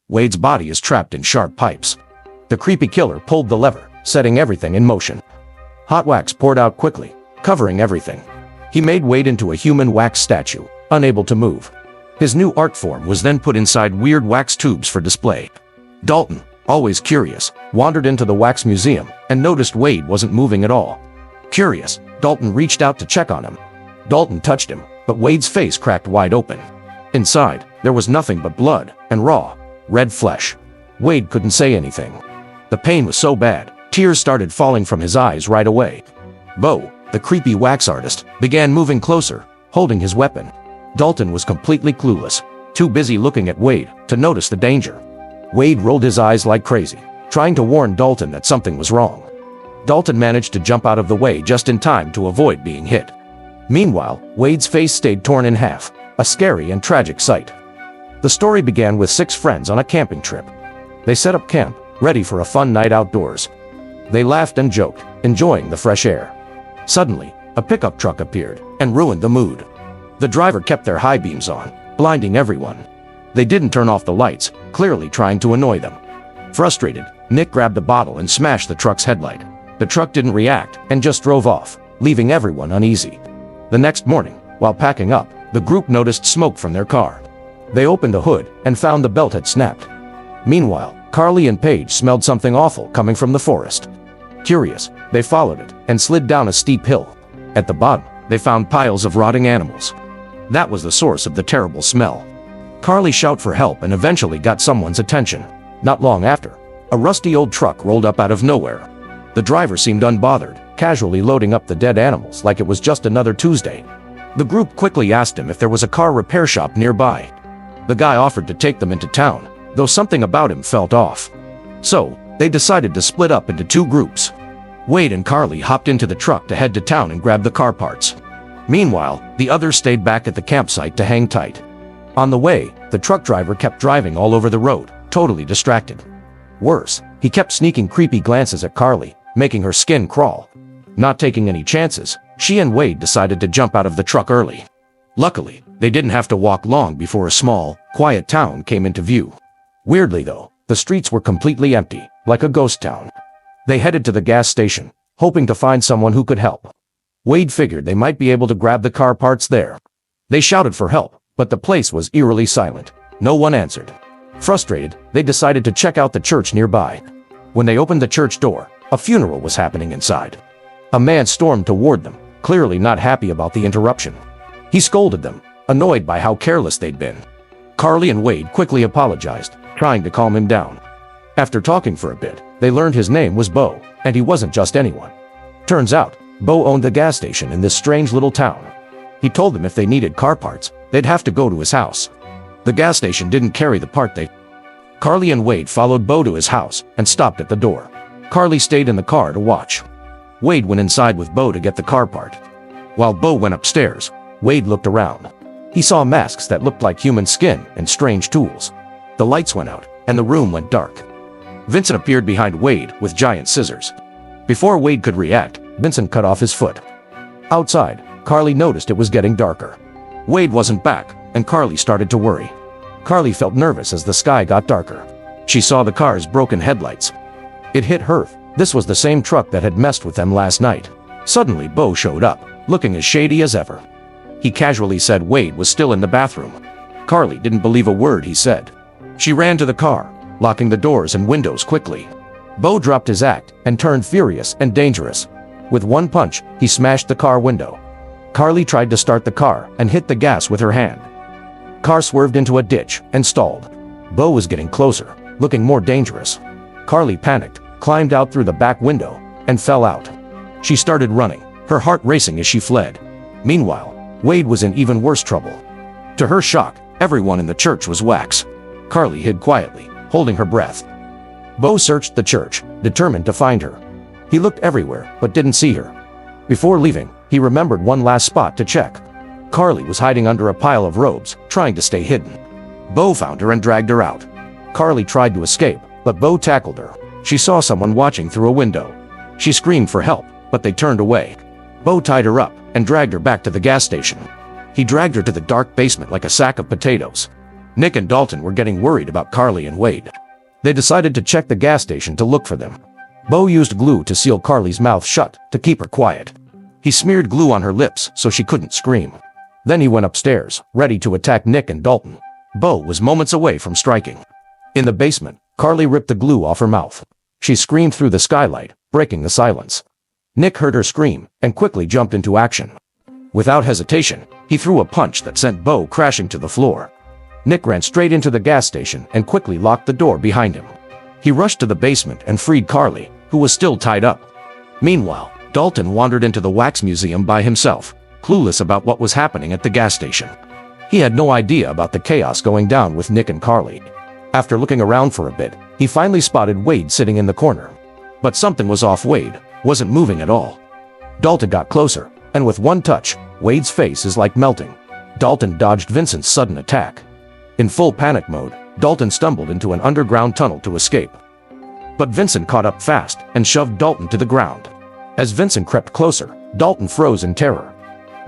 Wade's body is trapped in sharp pipes. The creepy killer pulled the lever, setting everything in motion. Hot wax poured out quickly, covering everything. He made Wade into a human wax statue, unable to move. His new art form was then put inside weird wax tubes for display. Dalton, always curious, wandered into the wax museum and noticed Wade wasn't moving at all. Curious, Dalton reached out to check on him. Dalton touched him, but Wade's face cracked wide open. Inside, there was nothing but blood and raw, red flesh. Wade couldn't say anything. The pain was so bad, tears started falling from his eyes right away. Bo, the creepy wax artist, began moving closer, holding his weapon. Dalton was completely clueless, too busy looking at Wade to notice the danger. Wade rolled his eyes like crazy, trying to warn Dalton that something was wrong. Dalton managed to jump out of the way just in time to avoid being hit. Meanwhile, Wade's face stayed torn in half, a scary and tragic sight. The story began with 6 friends on a camping trip. They set up camp, ready for a fun night outdoors. They laughed and joked, enjoying the fresh air. Suddenly, a pickup truck appeared and ruined the mood. The driver kept their high beams on, blinding everyone. They didn't turn off the lights, clearly trying to annoy them. Frustrated, Nick grabbed a bottle and smashed the truck's headlight. The truck didn't react and just drove off, leaving everyone uneasy. The next morning, while packing up, the group noticed smoke from their car. They opened the hood and found the belt had snapped. Meanwhile, Carly and Paige smelled something awful coming from the forest. Curious, they followed it and slid down a steep hill. At the bottom, they found piles of rotting animals. That was the source of the terrible smell. Carly shouted for help and eventually got someone's attention. Not long after, a rusty old truck rolled up out of nowhere. The driver seemed unbothered, casually loading up the dead animals like it was just another Tuesday. The group quickly asked him if there was a car repair shop nearby. The guy offered to take them into town, though something about him felt off. So, they decided to split up into 2 groups. Wade and Carly hopped into the truck to head to town and grab the car parts. Meanwhile, the others stayed back at the campsite to hang tight. On the way, the truck driver kept driving all over the road, totally distracted. Worse, he kept sneaking creepy glances at Carly, making her skin crawl. Not taking any chances, she and Wade decided to jump out of the truck early. Luckily, they didn't have to walk long before a small, quiet town came into view. Weirdly though, the streets were completely empty, like a ghost town. They headed to the gas station, hoping to find someone who could help. Wade figured they might be able to grab the car parts there. They shouted for help, but the place was eerily silent. No one answered. Frustrated, they decided to check out the church nearby. When they opened the church door, a funeral was happening inside. A man stormed toward them, clearly not happy about the interruption. He scolded them, annoyed by how careless they'd been. Carly and Wade quickly apologized, trying to calm him down. After talking for a bit, they learned his name was Bo, and he wasn't just anyone. Turns out, Bo owned the gas station in this strange little town. He told them if they needed car parts, they'd have to go to his house. The gas station didn't carry the part they... Carly and Wade followed Bo to his house and stopped at the door. Carly stayed in the car to watch. Wade went inside with Bo to get the car part. While Bo went upstairs, Wade looked around. He saw masks that looked like human skin and strange tools. The lights went out, and the room went dark. Vincent appeared behind Wade with giant scissors. Before Wade could react, Vincent cut off his foot. Outside, Carly noticed it was getting darker. Wade wasn't back, and Carly started to worry. Carly felt nervous as the sky got darker. She saw the car's broken headlights. It hit her. This was the same truck that had messed with them last night. Suddenly, Bo showed up, looking as shady as ever. He casually said Wade was still in the bathroom. Carly didn't believe a word he said. She ran to the car, locking the doors and windows quickly. Bo dropped his act and turned furious and dangerous. With one punch, he smashed the car window. Carly tried to start the car and hit the gas with her hand. Car swerved into a ditch and stalled. Bo was getting closer, looking more dangerous. Carly panicked, climbed out through the back window, and fell out. She started running, her heart racing as she fled. Meanwhile, Wade was in even worse trouble. To her shock, everyone in the church was wax. Carly hid quietly, holding her breath. Bo searched the church, determined to find her. He looked everywhere, but didn't see her. Before leaving, he remembered one last spot to check. Carly was hiding under a pile of robes, trying to stay hidden. Bo found her and dragged her out. Carly tried to escape, but Bo tackled her. She saw someone watching through a window. She screamed for help, but they turned away. Bo tied her up and dragged her back to the gas station. He dragged her to the dark basement like a sack of potatoes. Nick and Dalton were getting worried about Carly and Wade. They decided to check the gas station to look for them. Bo used glue to seal Carly's mouth shut to keep her quiet. He smeared glue on her lips so she couldn't scream. Then he went upstairs, ready to attack Nick and Dalton. Bo was moments away from striking. In the basement, Carly ripped the glue off her mouth. She screamed through the skylight, breaking the silence. Nick heard her scream and quickly jumped into action. Without hesitation, he threw a punch that sent Bo crashing to the floor. Nick ran straight into the gas station and quickly locked the door behind him. He rushed to the basement and freed Carly, who was still tied up. Meanwhile, Dalton wandered into the wax museum by himself, clueless about what was happening at the gas station. He had no idea about the chaos going down with Nick and Carly. After looking around for a bit, he finally spotted Wade sitting in the corner. But something was off. Wade wasn't moving at all. Dalton got closer, and with one touch, Wade's face is like melting. Dalton dodged Vincent's sudden attack. In full panic mode, Dalton stumbled into an underground tunnel to escape. But Vincent caught up fast and shoved Dalton to the ground. As Vincent crept closer, Dalton froze in terror.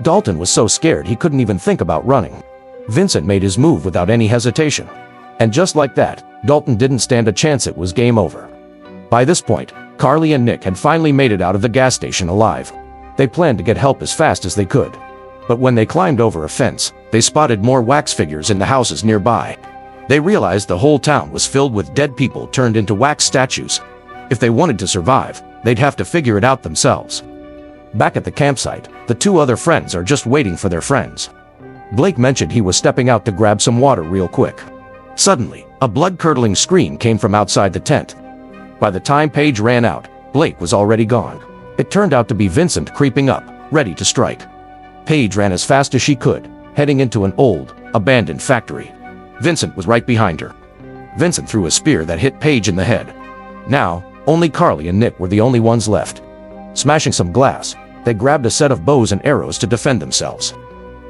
Dalton was so scared he couldn't even think about running. Vincent made his move without any hesitation. And just like that, Dalton didn't stand a chance. It was game over. By this point, Carly and Nick had finally made it out of the gas station alive. They planned to get help as fast as they could. But when they climbed over a fence, they spotted more wax figures in the houses nearby. They realized the whole town was filled with dead people turned into wax statues. If they wanted to survive, they'd have to figure it out themselves. Back at the campsite, the two other friends are just waiting for their friends. Blake mentioned he was stepping out to grab some water real quick. Suddenly, a blood-curdling scream came from outside the tent. By the time Paige ran out, Blake was already gone. It turned out to be Vincent creeping up, ready to strike. Paige ran as fast as she could, heading into an old, abandoned factory. Vincent was right behind her. Vincent threw a spear that hit Paige in the head. Now, only Carly and Nick were the only ones left. Smashing some glass, they grabbed a set of bows and arrows to defend themselves.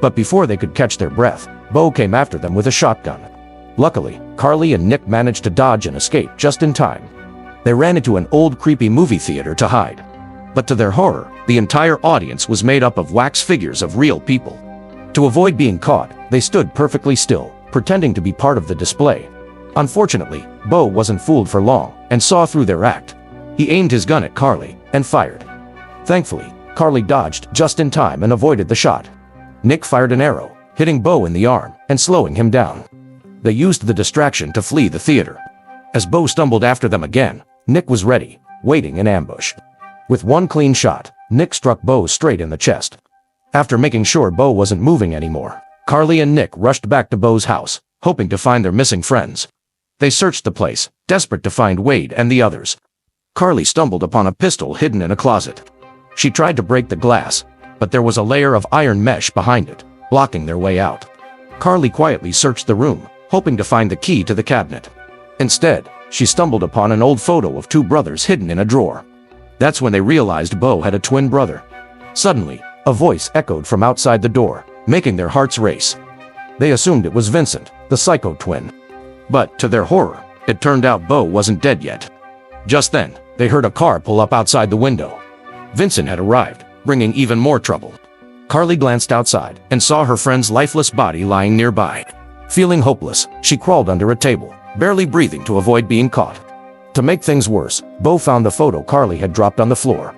But before they could catch their breath, Bo came after them with a shotgun. Luckily, Carly and Nick managed to dodge and escape just in time. They ran into an old creepy movie theater to hide. But to their horror, the entire audience was made up of wax figures of real people. To avoid being caught, they stood perfectly still, pretending to be part of the display. Unfortunately, Bo wasn't fooled for long and saw through their act. He aimed his gun at Carly and fired. Thankfully, Carly dodged just in time and avoided the shot. Nick fired an arrow, hitting Bo in the arm and slowing him down. They used the distraction to flee the theater. As Bo stumbled after them again, Nick was ready, waiting in ambush. With one clean shot, Nick struck Bo straight in the chest. After making sure Bo wasn't moving anymore, Carly and Nick rushed back to Bo's house, hoping to find their missing friends. They searched the place, desperate to find Wade and the others. Carly stumbled upon a pistol hidden in a closet. She tried to break the glass, but there was a layer of iron mesh behind it, blocking their way out. Carly quietly searched the room, hoping to find the key to the cabinet. Instead, she stumbled upon an old photo of two brothers hidden in a drawer. That's when they realized Bo had a twin brother. Suddenly, a voice echoed from outside the door, making their hearts race. They assumed it was Vincent, the psycho twin. But, to their horror, it turned out Bo wasn't dead yet. Just then, they heard a car pull up outside the window. Vincent had arrived, bringing even more trouble. Carly glanced outside and saw her friend's lifeless body lying nearby. Feeling hopeless, she crawled under a table, barely breathing to avoid being caught. To make things worse, Bo found the photo Carly had dropped on the floor.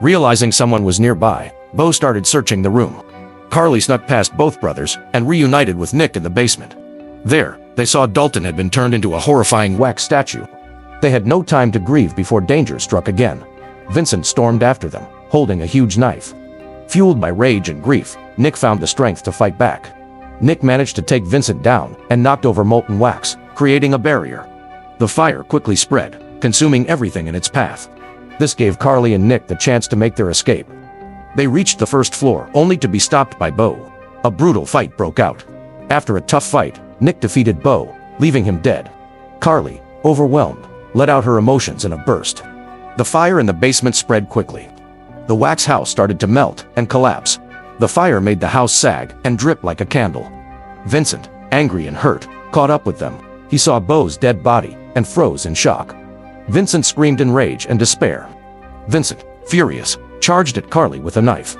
Realizing someone was nearby, Bo started searching the room. Carly snuck past both brothers and reunited with Nick in the basement. There, they saw Dalton had been turned into a horrifying wax statue. They had no time to grieve before danger struck again. Vincent stormed after them, holding a huge knife. Fueled by rage and grief, Nick found the strength to fight back. Nick managed to take Vincent down and knocked over molten wax, creating a barrier. The fire quickly spread, consuming everything in its path. This gave Carly and Nick the chance to make their escape. They reached the first floor only to be stopped by Bo. A brutal fight broke out. After a tough fight, Nick defeated Bo, leaving him dead. Carly, overwhelmed, let out her emotions in a burst. The fire in the basement spread quickly. The wax house started to melt and collapse. The fire made the house sag and drip like a candle. Vincent, angry and hurt, caught up with them. He saw Bo's dead body and froze in shock. Vincent screamed in rage and despair. Vincent, furious, charged at Carly with a knife.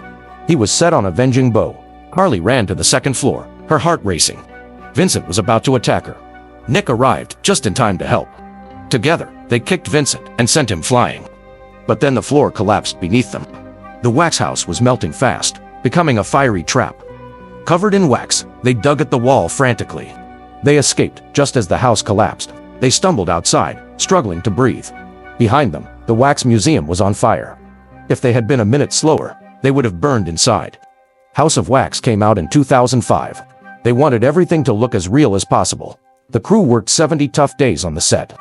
He was set on avenging Bo. Carly ran to the second floor, her heart racing. Vincent was about to attack her. Nick arrived just in time to help. Together, they kicked Vincent and sent him flying. But then the floor collapsed beneath them. The wax house was melting fast, becoming a fiery trap. Covered in wax, they dug at the wall frantically. They escaped just as the house collapsed. They stumbled outside, struggling to breathe. Behind them, the wax museum was on fire. If they had been a minute slower, they would have burned inside. House of Wax came out in 2005. They wanted everything to look as real as possible. The crew worked 70 tough days on the set.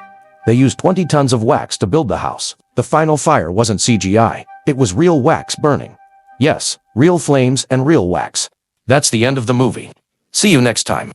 They used 20 tons of wax to build the house. The final fire wasn't CGI, it was real wax burning. Yes, real flames and real wax. That's the end of the movie. See you next time.